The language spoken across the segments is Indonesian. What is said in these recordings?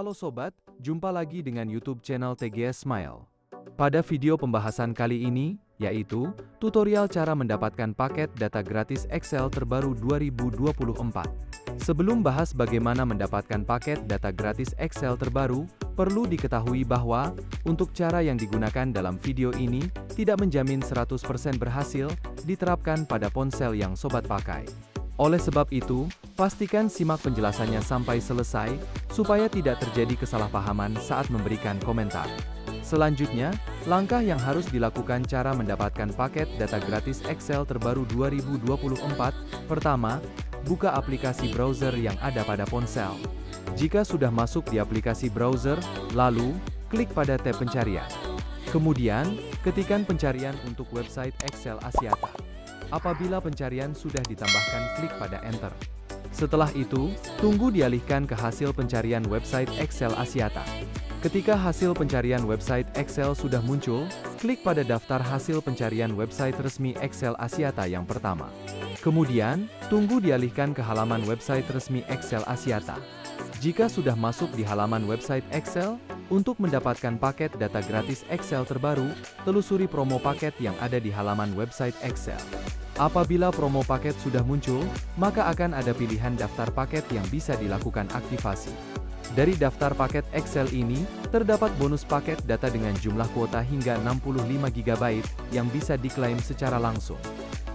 Halo sobat, jumpa lagi dengan YouTube channel TGS Smile. Pada video pembahasan kali ini, yaitu tutorial cara mendapatkan paket data gratis Excel terbaru 2024. Sebelum bahas bagaimana mendapatkan paket data gratis Excel terbaru, perlu diketahui bahwa untuk cara yang digunakan dalam video ini tidak menjamin 100% berhasil diterapkan pada ponsel yang sobat pakai. Oleh sebab itu, pastikan simak penjelasannya sampai selesai, supaya tidak terjadi kesalahpahaman saat memberikan komentar. Selanjutnya, langkah yang harus dilakukan cara mendapatkan paket data gratis Excel terbaru 2024. Pertama, buka aplikasi browser yang ada pada ponsel. Jika sudah masuk di aplikasi browser, lalu, klik pada tab pencarian. Kemudian, ketikkan pencarian untuk website Excel Axiata. Apabila pencarian sudah ditambahkan, klik pada Enter. Setelah itu, tunggu dialihkan ke hasil pencarian website Excel Axiata. Ketika hasil pencarian website Excel sudah muncul, klik pada daftar hasil pencarian website resmi Excel Axiata yang pertama. Kemudian, tunggu dialihkan ke halaman website resmi Excel Axiata. Jika sudah masuk di halaman website Excel, untuk mendapatkan paket data gratis Excel terbaru, telusuri promo paket yang ada di halaman website Excel. Apabila promo paket sudah muncul, maka akan ada pilihan daftar paket yang bisa dilakukan aktivasi. Dari daftar paket Excel ini, terdapat bonus paket data dengan jumlah kuota hingga 65 GB yang bisa diklaim secara langsung.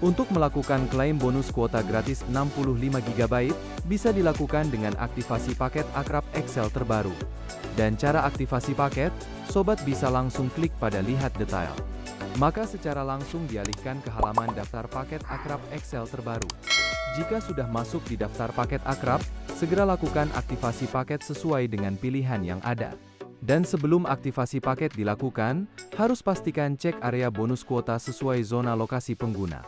Untuk melakukan klaim bonus kuota gratis 65 GB, bisa dilakukan dengan aktivasi paket akrab Excel terbaru. Dan cara aktivasi paket, sobat bisa langsung klik pada lihat detail. Maka secara langsung dialihkan ke halaman daftar paket akrab Excel terbaru. Jika sudah masuk di daftar paket akrab, segera lakukan aktivasi paket sesuai dengan pilihan yang ada. Dan sebelum aktivasi paket dilakukan, harus pastikan cek area bonus kuota sesuai zona lokasi pengguna.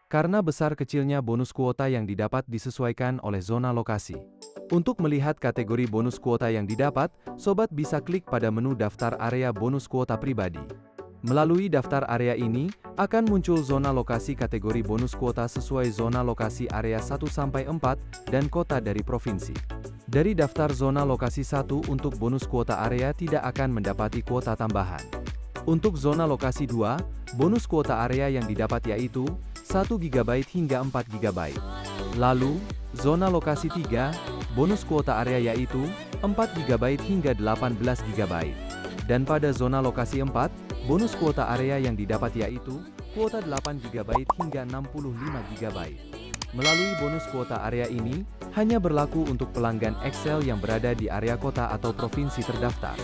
Karena besar kecilnya bonus kuota yang didapat disesuaikan oleh zona lokasi. Untuk melihat kategori bonus kuota yang didapat, sobat bisa klik pada menu daftar area bonus kuota pribadi. Melalui daftar area ini, akan muncul zona lokasi kategori bonus kuota sesuai zona lokasi area 1-4 dan kota dari provinsi. Dari daftar zona lokasi 1 untuk bonus kuota area tidak akan mendapati kuota tambahan. Untuk zona lokasi 2, bonus kuota area yang didapat yaitu 1 GB hingga 4 GB. Lalu, zona lokasi 3, bonus kuota area yaitu 4 GB hingga 18 GB. Dan pada zona lokasi 4, bonus kuota area yang didapat yaitu kuota 8 GB hingga 65 GB. Melalui bonus kuota area ini, hanya berlaku untuk pelanggan Excel yang berada di area kota atau provinsi terdaftar.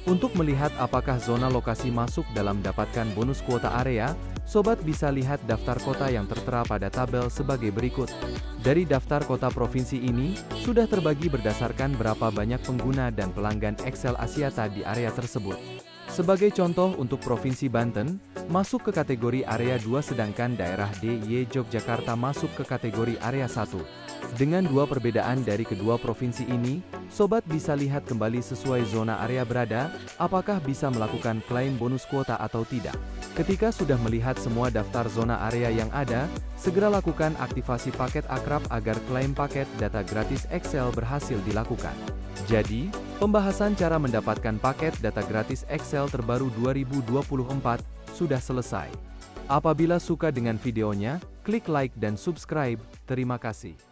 Untuk melihat apakah zona lokasi masuk dalam dapatkan bonus kuota area, sobat bisa lihat daftar kota yang tertera pada tabel sebagai berikut. Dari daftar kota provinsi ini, sudah terbagi berdasarkan berapa banyak pengguna dan pelanggan Excel Axiata di area tersebut. Sebagai contoh untuk Provinsi Banten, masuk ke kategori area 2 sedangkan daerah DIY Yogyakarta masuk ke kategori area 1. Dengan dua perbedaan dari kedua provinsi ini, sobat bisa lihat kembali sesuai zona area berada, apakah bisa melakukan klaim bonus kuota atau tidak. Ketika sudah melihat semua daftar zona area yang ada, segera lakukan aktivasi paket akrab agar klaim paket data gratis Excel berhasil dilakukan. Jadi, pembahasan cara mendapatkan paket data gratis Excel terbaru 2024 sudah selesai. Apabila suka dengan videonya, klik like dan subscribe. Terima kasih.